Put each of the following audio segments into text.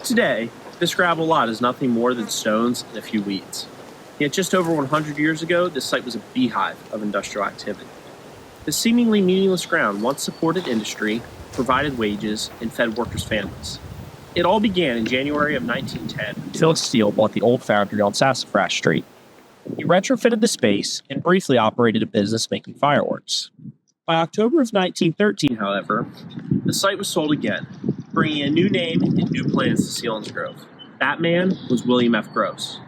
Today, this gravel lot is nothing more than stones and a few weeds. Yet just over 100 years ago, this site was a beehive of industrial activity. The seemingly meaningless ground once supported industry, provided wages, and fed workers' families. It all began in January of 1910. Philip Steele bought the old foundry on Sassafras Street. He retrofitted the space and briefly operated a business making fireworks. By October of 1913, However, the site was sold again, bringing a new name and new plans to Selinsgrove. That man was William F. Groce.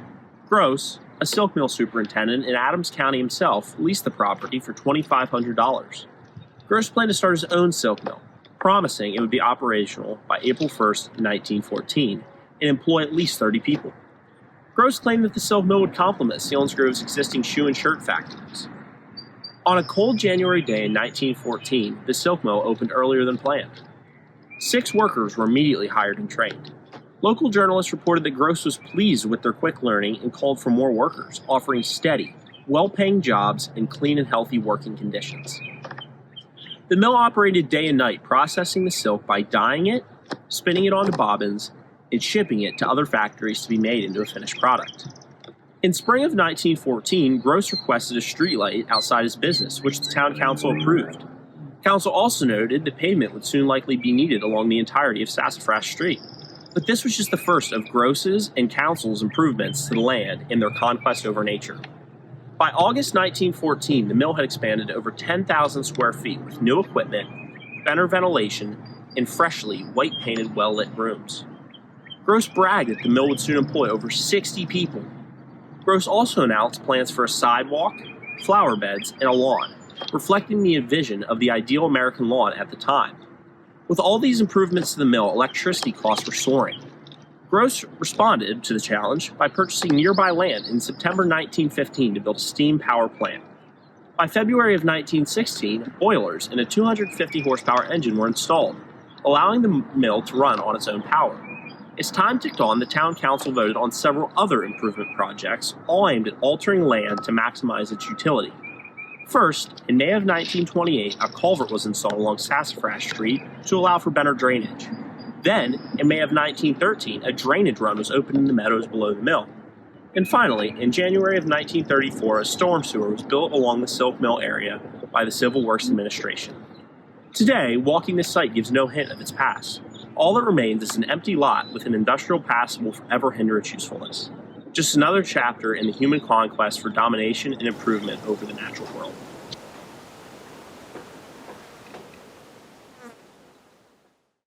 Groce, a silk mill superintendent in Adams County himself, leased the property for $2,500. Groce planned to start his own silk mill, promising it would be operational by April 1st, 1914, and employ at least 30 people. Groce claimed that the silk mill would complement Selinsgrove's existing shoe and shirt factories. On a cold January day in 1914, the silk mill opened earlier than planned. 6 workers were immediately hired and trained. Local journalists reported that Groce was pleased with their quick learning and called for more workers, offering steady, well-paying jobs and clean and healthy working conditions. The mill operated day and night, processing the silk by dyeing it, spinning it onto bobbins, and shipping it to other factories to be made into a finished product. In spring of 1914, Groce requested a streetlight outside his business, which the town council approved. Council also noted that pavement would soon likely be needed along the entirety of Sassafras Street. But this was just the first of Groce's and council's improvements to the land in their conquest over nature. By August 1914, the mill had expanded to over 10,000 square feet with new equipment, better ventilation, and freshly white-painted, well-lit rooms. Groce bragged that the mill would soon employ over 60 people. Groce also announced plans for a sidewalk, flower beds, and a lawn, reflecting the vision of the ideal American lawn at the time. With all these improvements to the mill, electricity costs were soaring. Groce responded to the challenge by purchasing nearby land in September 1915 to build a steam power plant. By February of 1916, boilers and a 250 horsepower engine were installed, allowing the mill to run on its own power. As time ticked on, the town council voted on several other improvement projects, all aimed at altering land to maximize its utility. First, in May of 1928, a culvert was installed along Sassafras Street to allow for better drainage. Then, in May of 1913, a drainage run was opened in the meadows below the mill. And finally, in January of 1934, a storm sewer was built along the silk mill area by the Civil Works Administration. Today, walking this site gives no hint of its past. All that remains is an empty lot with an industrial past that will forever hinder its usefulness. Just another chapter in the human conquest for domination and improvement over the natural world.